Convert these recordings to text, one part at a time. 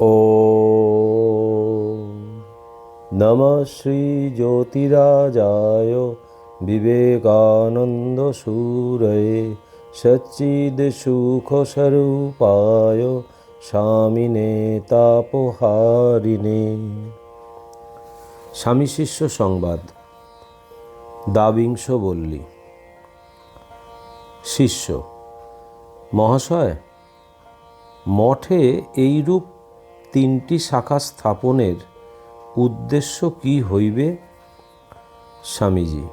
ॐ नमः श्रीज्योतिराजाय विवेकानन्दसूरये सच्चिदसुखस्वरूपाय স্বামিনে তাপহারিণে। স্বামী শিষ্য সংবাদ। দ্বাবিংশ বল্লী। শিষ্য: মহাশয়, মঠে এইরূপ 3টি শাখা স্থাপনের উদ্দেশ্য কি হইবে? স্বামীজি: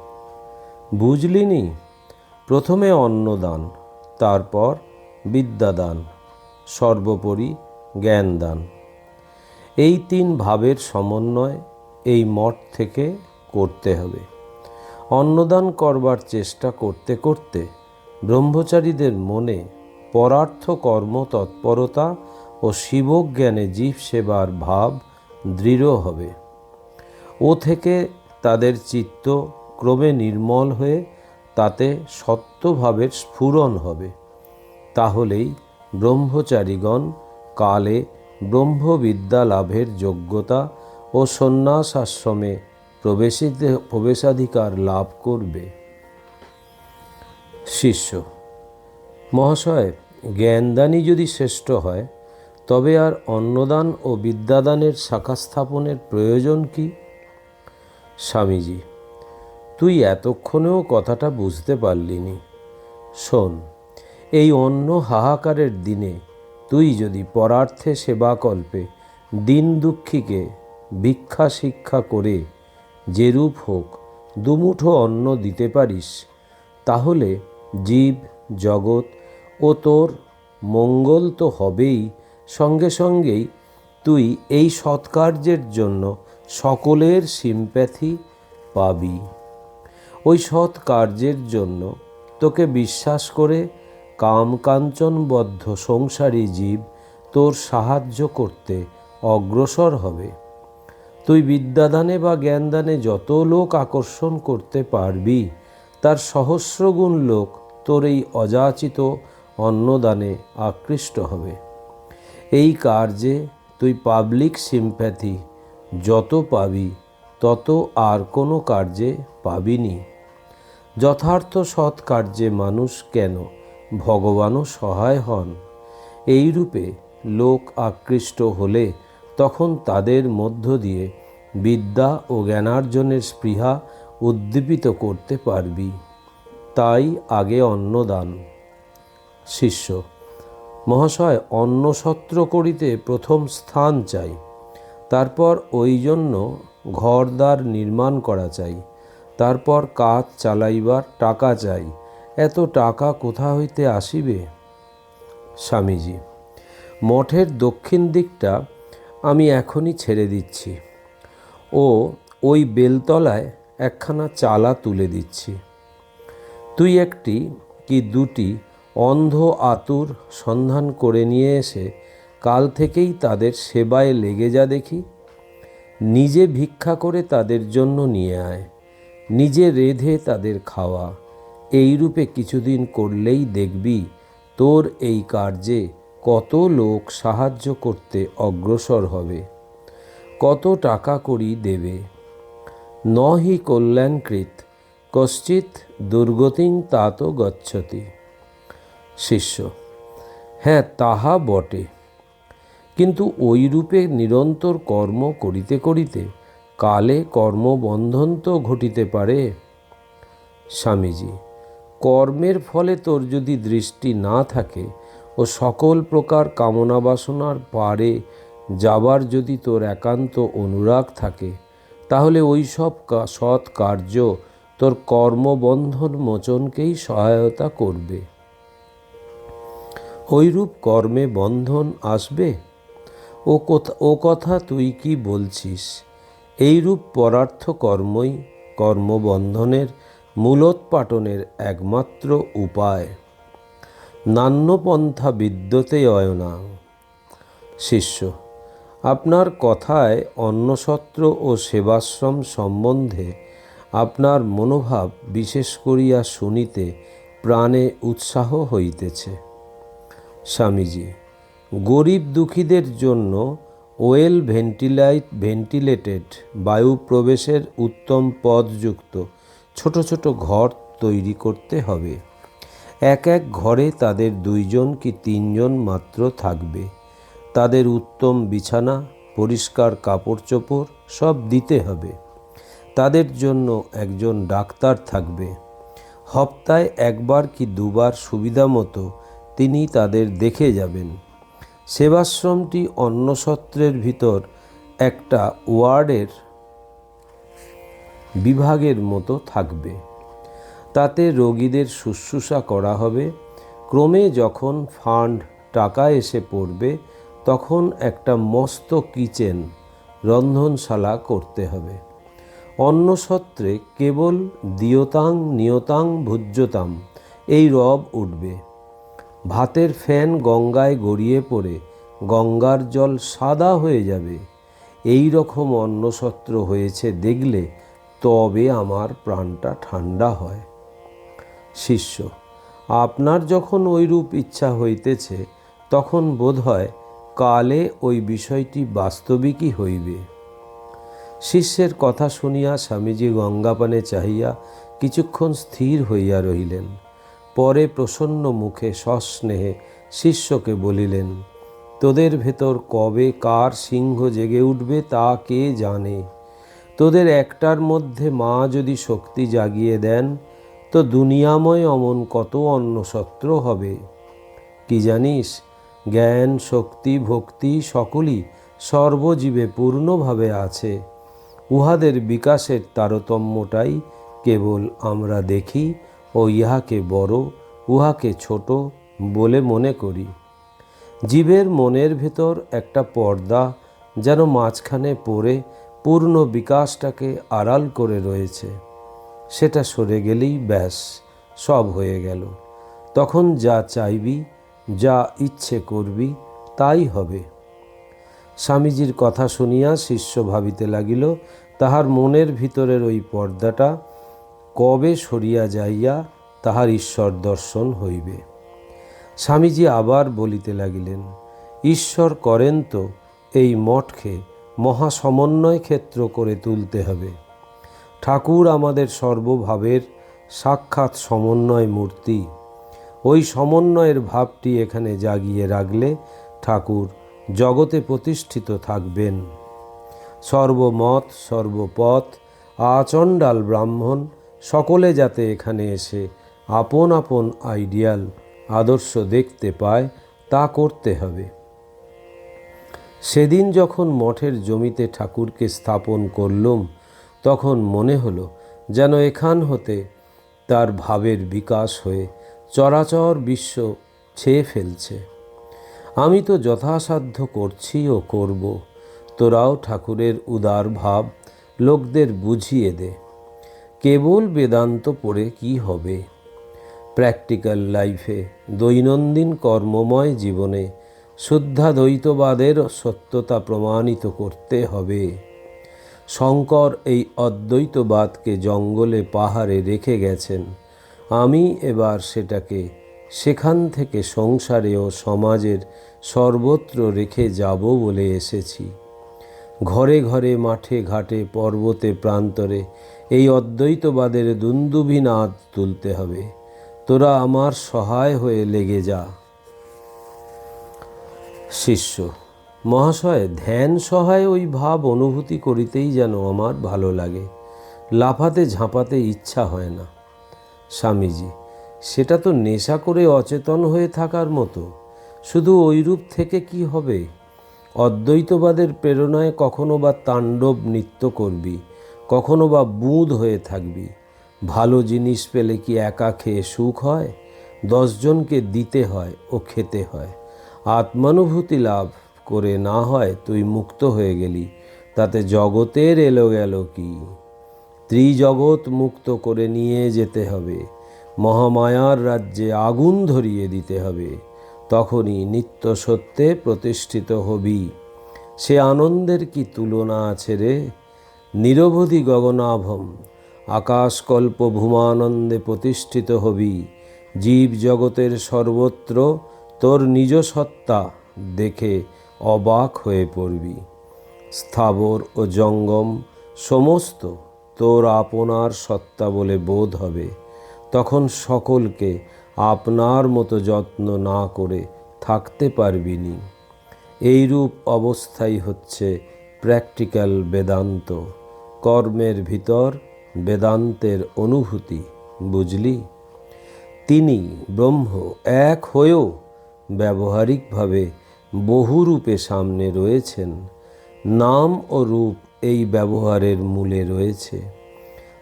বুঝলিনি, প্রথমে অন্নদান, তারপর বিদ্যাদান, সর্বোপরি জ্ঞানদান। এই 3 ভাবের সমন্বয় এই মঠ থেকে করতে হবে। অন্নদান করবার চেষ্টা করতে করতে ব্রহ্মচারীদের মনে পরার্থ কর্ম তৎপরতা ও শিবজ্ঞানে জীব সেবার ভাব দৃঢ় হবে। ও থেকে তাদের চিত্ত ক্রমে নির্মল হয়ে তাতে সত্যভাবের স্ফুরণ হবে। তাহলেই ব্রহ্মচারীগণ কালে ব্রহ্মবিদ্যা লাভের যোগ্যতা ও সন্ন্যাস আশ্রমে প্রবেশাধিকার লাভ করবে। শিষ্য: মহাশয়, জ্ঞানদানই যদি শ্রেষ্ঠ হয় তবে আর অন্নদান ও বিদ্যাদানের শাখা স্থাপনের প্রয়োজন কি? স্বামীজি: তুই এতক্ষণেও কথাটা বুঝতে পারলিনি। শোন, এই অন্ন হাহাকারের দিনে তুই যদি পরার্থে সেবাকল্পে দীন দুঃখীকে ভিক্ষা শিক্ষা করে যেরূপ হোক দুমুঠো অন্ন দিতে পারিস, তাহলে জীব জগৎ ও তোর মঙ্গল তো হবেই, সঙ্গে সঙ্গেই তুই এই সৎকার্যের জন্য সকলের সিম্প্যাথি পাবি। ওই সৎ কার্যের জন্য তোকে বিশ্বাস করে কামকাঞ্চনবদ্ধ সংসারী জীব তোর সাহায্য করতে অগ্রসর হবে। তুই বিদ্যাদানে বা জ্ঞানদানে যত লোক আকর্ষণ করতে পারবি, তার সহস্রগুণ লোক তোর এই অযাচিত অন্নদানে আকৃষ্ট হবে। এই কার্যে তুই পাবলিক সিম্প্যাথি যত পাবি তত আর কোনো কার্যে পাবিনি। যথার্থ সৎ কার্যে মানুষ কেন, ভগবানও সহায় হন। এই রূপে লোক আকৃষ্ট হলে তখন তাদের মধ্য দিয়ে বিদ্যা ও জ্ঞানার্জনের স্পৃহা উদ্দীপিত করতে পারবি। তাই আগে অন্নদান। শিষ্য: মহাশয়, অন্নসত্র করিতে প্রথম স্থান চাই, তারপর ওই জন্য ঘরদ্বার নির্মাণ করা চাই, তারপর কাজ চালাইবার টাকা চাই। এত টাকা কোথা হইতে আসিবে? স্বামীজি: মঠের দক্ষিণ দিকটা আমি এখনই ছেড়ে দিচ্ছি ও ওই বেলতলায় একখানা চালা তুলে দিচ্ছি। তুই একটি কি 2টি অন্ধ আতুর সন্ধান করে নিয়ে এসে কাল থেকেই তাদের সেবায় লেগে যা দেখি। নিজে ভিক্ষা করে তাদের জন্য নিয়ে আয়, নিজে রেঁধে তাদের খাওয়া। এই রূপে কিছুদিন করলেই দেখবি তোর এই কার্যে কত লোক সাহায্য করতে অগ্রসর হবে, কত টাকা কড়ি দেবে। নহি কল্যাণকৃত কশ্চিৎ দুর্গতিং তাতো গচ্ছতি। শিষ্য: হ্যাঁ, তাহা বটে, কিন্তু ওই রূপে নিরন্তর কর্ম করিতে করিতে কালে কর্মবন্ধন তো ঘটিতে পারে। স্বামীজি: কর্মের ফলে তোর যদি দৃষ্টি না থাকে ও সকল প্রকার কামনা বাসনার পারে যাবার যদি তোর একান্ত অনুরাগ থাকে, তাহলে ওই সব সৎ কার্য তোর কর্মবন্ধন মোচনকেই সহায়তা করবে। ওইরূপ কর্মে বন্ধন আসবে? ও কথা তুই কি বলছিস? এইরূপ পরার্থ কর্মই কর্মবন্ধনের মূলোৎপাটনের একমাত্র উপায়। নান্যপন্থা বিদ্যতে অয়না। শিষ্য: আপনার কথায় অন্নসত্র ও সেবাশ্রম সম্বন্ধে আপনার মনোভাব বিশেষ করিয়া শুনিতে প্রাণে উৎসাহ হইতেছে। স্বামীজি: গরিব দুঃখীদের জন্য ওয়েল ভেন্টিলেটেড বায়ু প্রবেশের উত্তম পথযুক্ত ছোট ছোট ঘর তৈরি করতে হবে। এক এক ঘরে তাদের 2 জন কি 3 জন মাত্র থাকবে। তাদের উত্তম বিছানা, পরিষ্কার কাপড় চোপড় সব দিতে হবে। তাদের জন্য একজন ডাক্তার থাকবে। সপ্তাহে 1 বার কি 2 বার সুবিধা মতো তিনি তাদের দেখে যাবেন। সেবাশ্রমটি অন্নসত্রের ভিতর একটা ওয়ার্ডের বিভাগের মতো থাকবে। তাতে রোগীদের শুশ্রূষা করা হবে। ক্রমে যখন ফান্ড টাকা এসে পড়বে তখন একটা মস্ত কিচেন রন্ধনশালা করতে হবে। অন্নসত্রে কেবল দিয়তাং নিয়তাং ভুজ্যতাম এই রব উঠবে। ভাতের ফ্যান গঙ্গায় গড়িয়ে পড়ে গঙ্গার জল সাদা হয়ে যাবে। এই রকম অন্নসত্র হয়েছে দেখলে তবে আমার প্রাণটা ঠান্ডা হয়। শিষ্য: আপনার যখন ঐরূপ ইচ্ছা হইতেছে তখন বোধ হয় কালে ওই বিষয়টি বাস্তবিকই হইবে। শিষ্যের কথা শুনিয়া স্বামীজি গঙ্গাপানে চাহিয়া কিছুক্ষণ স্থির হইয়া রহিলেন। পরে প্রসন্ন মুখে সস্নেহে শিষ্যকে বলিলেন, তোদের ভেতর কবে কার সিংহ জেগে উঠবে তা কে জানে। তোদের একটার মধ্যে মা যদি শক্তি জাগিয়ে দেন তো দুনিয়াময় অমন কত অন্নসত্র হবে। কি জানিস, জ্ঞান শক্তি ভক্তি সকলই সর্বজীবে পূর্ণভাবে আছে। উহাদের বিকাশের তারতম্যটাই কেবল আমরা দেখি ও ইহাকে বড় উহাকে ছোট বলে মনে করি। জীবের মনের ভেতর একটা পর্দা যেন মাঝখানে পড়ে পূর্ণ বিকাশটাকে আড়াল করে রয়েছে। সেটা সরে গেলেই ব্যাস সব হয়ে গেল। তখন যা চাইবি, যা ইচ্ছে করবি তাই হবে। স্বামীজির কথা শুনিয়া শিষ্য ভাবিতে লাগিল তাহার মনের ভিতরের ওই পর্দাটা কবে সরিয়া যাইয়া তাহার ঈশ্বর দর্শন হইবে। স্বামীজি আবার বলিতে লাগিলেন, ঈশ্বর করেন তো এই মঠকে মহাসমন্বয় ক্ষেত্র করে তুলতে হবে। ঠাকুর আমাদের সর্বভাবের সাক্ষাৎ সমন্বয় মূর্তি। ওই সমন্বয়ের ভাবটি এখানে জাগিয়ে রাখলে ঠাকুর জগতে প্রতিষ্ঠিত থাকবেন। সর্বমত সর্বপথ আচণ্ডাল ব্রাহ্মণ সকলে যাতে এখানে এসে আপন আপন আইডিয়াল আদর্শ দেখতে পায় তা করতে হবে। সেদিন যখন মঠের জমিতে ঠাকুরকে স্থাপন করলুম তখন মনে হলো যেন এখান হতে তার ভাবের বিকাশ হয়ে চরাচর বিশ্ব ছেয়ে ফেলছে। আমি তো যথাসাধ্য করছি ও করব। তোরাও ঠাকুরের উদার ভাব লোকদের বুঝিয়ে দে। কেবল বেদান্ত পড়ে কি হবে? প্র্যাকটিক্যাল লাইফে, দৈনন্দিন কর্মময় জীবনে শুদ্ধাদ্বৈতবাদের সত্যতা প্রমাণিত করতে হবে। শঙ্কর এই অদ্বৈতবাদকে জঙ্গলে পাহাড়ে রেখে গেছেন। আমি এবার সেটাকে সেখান থেকে সংসারে ও সমাজের সর্বত্র রেখে যাব বলে এসেছি। ঘরে ঘরে মাঠে ঘাটে পর্বতে প্রান্তরে এই অদ্বৈতবাদের দুন্দুভিনাদ তুলতে হবে। তোরা আমার সহায় হয়ে লেগে যা। শিষ্য: মহাশয়, ধ্যান সহায় ওই ভাব অনুভূতি করিতেই যেন আমার ভালো লাগে, লাফাতে ঝাঁপাতে ইচ্ছা হয় না। স্বামীজি: সেটা তো নেশা করে অচেতন হয়ে থাকার মতো। শুধু ওইরূপ থেকে কি হবে? অদ্বৈতবাদের প্রেরণায় কখনো বা তাণ্ডব নৃত্য করবি, কখনো বা বুঁদ হয়ে থাকবি। ভালো জিনিস পেলে কি একা খেয়ে সুখ হয়? 10 জনকে দিতে হয় ও খেতে হয়। আত্মানুভূতি লাভ করে না হয় তুই মুক্ত হয়ে গেলি, তাতে জগতের এলো গেল কি? ত্রিজগৎ মুক্ত করে নিয়ে যেতে হবে। মহামায়ার রাজ্যে আগুন ধরিয়ে দিতে হবে। তখনই নিত্য সত্যে প্রতিষ্ঠিত হবি। সে আনন্দের কি তুলনা আছে রে? নিরবধি গগনাভম আকাশকল্প ভূমানন্দে প্রতিষ্ঠিত হবি। জীব জগতের সর্বত্র তোর নিজ সত্তা দেখে অবাক হয়ে পড়বি। স্থাবর ও জঙ্গম সমস্ত তোর আপনার সত্তা বলে বোধ হবে, তখন সকলকে আপনার মতো যত্ন না করে থাকতে পারবি নি। এইরূপ অবস্থাই হচ্ছে প্র্যাকটিক্যাল বেদান্ত, কর্মের ভিতর বেদান্তের অনুভূতি। বুঝলি? তিনি ব্রহ্ম এক হয়েও ব্যবহারিকভাবে বহুরূপে সামনে রয়েছেন। নাম ও রূপ এই ব্যবহারের মূলে রয়েছে।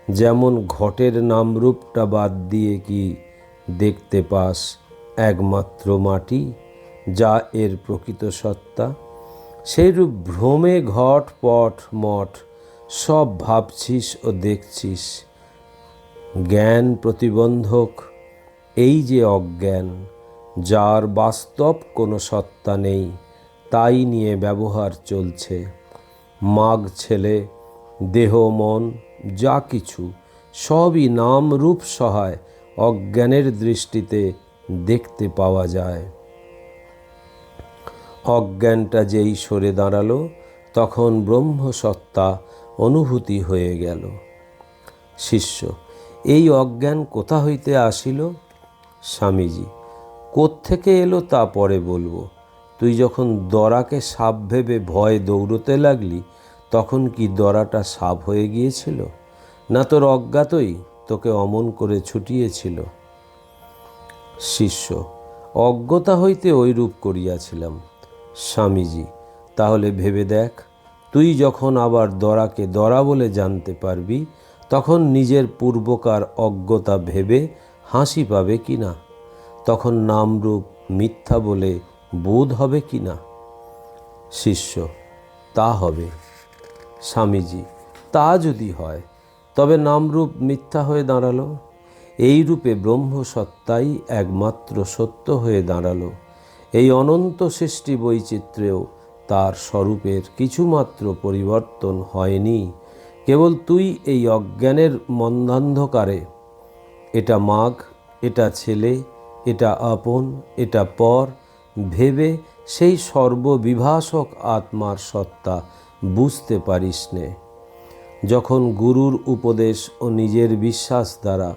যেমন ঘটের নামরূপটা বাদ দিয়ে কি দেখতে পাস একমাত্র মাটি, যা এর প্রকৃত সত্তা? সেইরূপ ভ্রমে ঘট পট মঠ সব ভাবছিস ও দেখছিস। জ্ঞান প্রতিবন্ধক এই যে অজ্ঞান, যার বাস্তব কোনো সত্তা নেই, তাই নিয়ে ব্যবহার চলছে। মাগ ছেলে, দেহ মন যা কিছু সবই নাম রূপ সহায় অজ্ঞানের দৃষ্টিতে দেখতে পাওয়া যায়। অজ্ঞানটা যেই সরে দাঁড়ালো, তখন ব্রহ্মসত্তা অনুভূতি হয়ে গেল। শিষ্য: এই অজ্ঞান কোথা হইতে আসিল? স্বামীজি: কোত্থেকে এলো তা পরে বলবো। তুই যখন দড়াকে সাপ ভেবে ভয়ে দৌড়তে লাগলি, তখন কি দড়াটা সাপ হয়ে গিয়েছিল, না তোর অজ্ঞাতই তোকে অমন করে ছুটিয়েছিল? শিষ্য: অজ্ঞতা হইতে ঐরূপ করিয়াছিলাম। স্বামীজি: তাহলে ভেবে দেখ, তুই যখন আবার দড়াকে দড়া বলে জানতে পারবি, তখন নিজের পূর্বকার অজ্ঞতা ভেবে হাসি পাবে কি না? তখন নামরূপ মিথ্যা বলে বোধ হবে কি না? শিষ্য: তা হবে। স্বামীজি: তা যদি হয়, তবে নামরূপ মিথ্যা হয়ে দাঁড়ালো। এই রূপে ব্রহ্মসত্তাই একমাত্র সত্য হয়ে দাঁড়ালো। এই অনন্ত সৃষ্টি বৈচিত্র্যেও তার স্বরূপের কিছুমাত্র পরিবর্তন হয়নি। কেবল তুই এই অজ্ঞানের মন্দান্ধকারে এটা মাগ, এটা ছেলে, এটা আপন, এটা পর ভেবে সেই সর্ববিভাসক আত্মার সত্তা বুঝতে পারিস নে। যখন গুরুর উপদেশ ও নিজের বিশ্বাস দ্বারা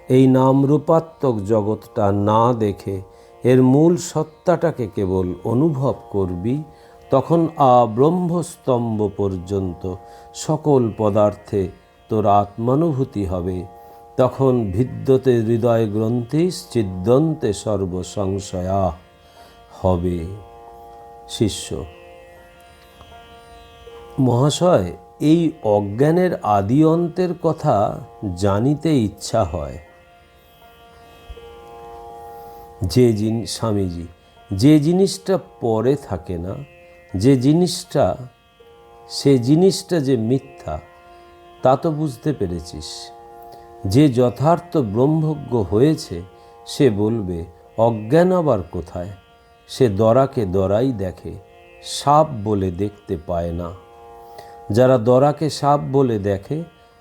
এই নামরূপাত্মক জগৎটা না দেখে এর মূল সত্তাটাকে কেবল অনুভব করবি, তখন ব্রহ্মস্তম্ভ পর্যন্ত সকল পদার্থে তোর আত্মানুভূতি হবে। তখন ভিদ্যতে হৃদয় গ্রন্থিশ্চিদ্যন্তে সর্বসংশয়া হবে। শিষ্য: মহাশয়, এই অজ্ঞানের আদি অন্তের কথা জানিতে ইচ্ছা হয়। স্বামীজি: যে জিনিসটা পরে থাকে না, সে জিনিসটা যে মিথ্যা, তা তো বুঝতে পেরেছিস। যে যথার্থ ব্রহ্মজ্ঞ হয়েছে, সে বলবে অজ্ঞান আবার কোথায়? সে দড়াকে দড়াই দেখে, সাপ বলে দেখতে পায় না। যারা দড়াকে সাপ বলে দেখে,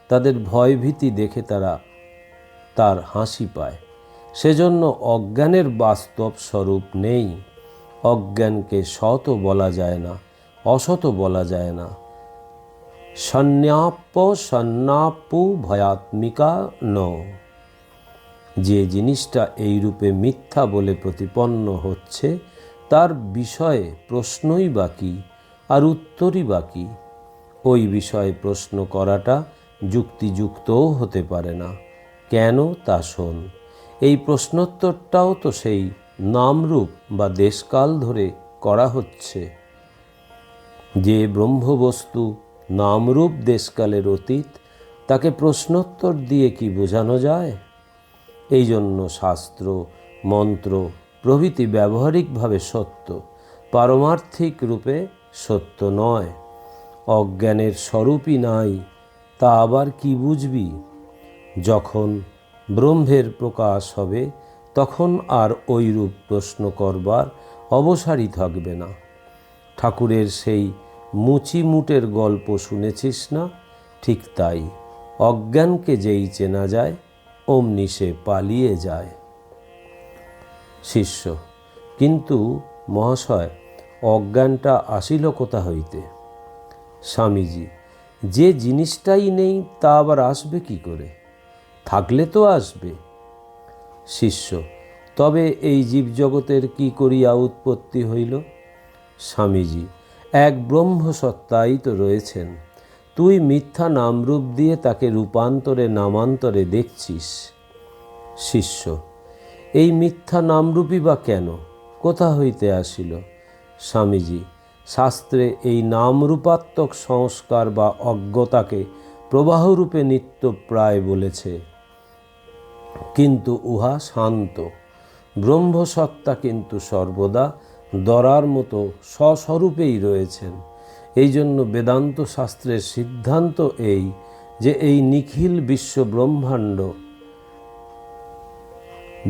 তাদের ভয়ভীতি দেখে তার হাসি পায়। সেজন্য অজ্ঞানের বাস্তব স্বরূপ নেই। অজ্ঞানকে সৎ বলা যায় না, অসৎ বলা যায় না। সন্ন্যাপ্য ভয়াত্মিকা ন। যে জিনিসটা এই রূপে মিথ্যা বলে প্রতিপন্ন হচ্ছে, তার বিষয়ে প্রশ্নই বাকি, আর উত্তরই বাকি। ওই বিষয়ে প্রশ্ন করাটা যুক্তিযুক্তও হতে পারে না। কেন তা শোন। এই প্রশ্নোত্তরটাও তো সেই নামরূপ বা দেশকাল ধরে করা হচ্ছে। যে ব্রহ্মবস্তু নামরূপ দেশকালের অতীত, তাকে প্রশ্নোত্তর দিয়ে কি বোঝানো যায়? এই জন্য শাস্ত্র, মন্ত্র প্রভৃতি ব্যবহারিকভাবে সত্য, পারমার্থিক রূপে সত্য নয়। অজ্ঞানের স্বরূপই নাই, তা আবার কি বুঝবি? যখন ব্রহ্মের প্রকাশ হবে, তখন আর ওইরূপ প্রশ্ন করবার অবসরই থাকবে না। ঠাকুরের সেই মুচিমুটের গল্প শুনেছিস না? ঠিক তাই, অজ্ঞানকে যেই চেনা যায়, অমনি সে পালিয়ে যায়। শিষ্য: কিন্তু মহাশয়, অজ্ঞানটা আসিল কোথা হইতে? স্বামীজি: যে জিনিসটাই নেই তা আবার আসবে কি করে? থাকলে তো আসবে। শিষ্য: তবে এই জীবজগতের কি করিয়া উৎপত্তি হইল? স্বামীজি: এক ব্রহ্মসত্তাই তো রয়েছেন, তুই মিথ্যা নামরূপ দিয়ে তাকে রূপান্তরে নামান্তরে দেখছিস। শিষ্য: এই মিথ্যা নামরূপই বা কেন, কোথা হইতে আসিল? স্বামীজি: শাস্ত্রে এই নামরূপাত্মক সংস্কার বা অজ্ঞতাকে প্রবাহরূপে নিত্যপ্রায় বলেছে, কিন্তু উহা শান্ত। ব্রহ্মসত্তা কিন্তু সর্বদা দরার মতো স্বস্বরূপেই রয়েছেন। এই জন্য বেদান্ত শাস্ত্রের সিদ্ধান্ত এই যে এই নিখিল বিশ্ব ব্রহ্মাণ্ড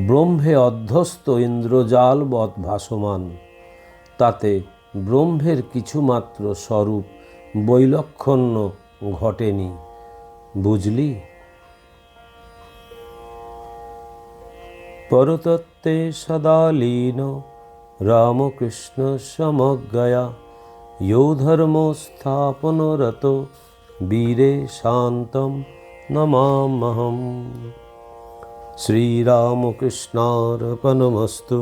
ব্রহ্মে অধ্যস্ত ইন্দ্রজালবৎ ভাসমান, তাতে ব্রহ্মের কিছুমাত্র স্বরূপ বৈলক্ষণ্য ঘটেনি। বুঝলি? পরতত্ত্বে সদা লীন রামকৃষ্ণ সমজ্ঞয়া ইয়ো ধর্ম স্থাপনরত বীরে শান্তম নমাম্যহম। শ্রীরামকৃষ্ণার্পণমস্তু।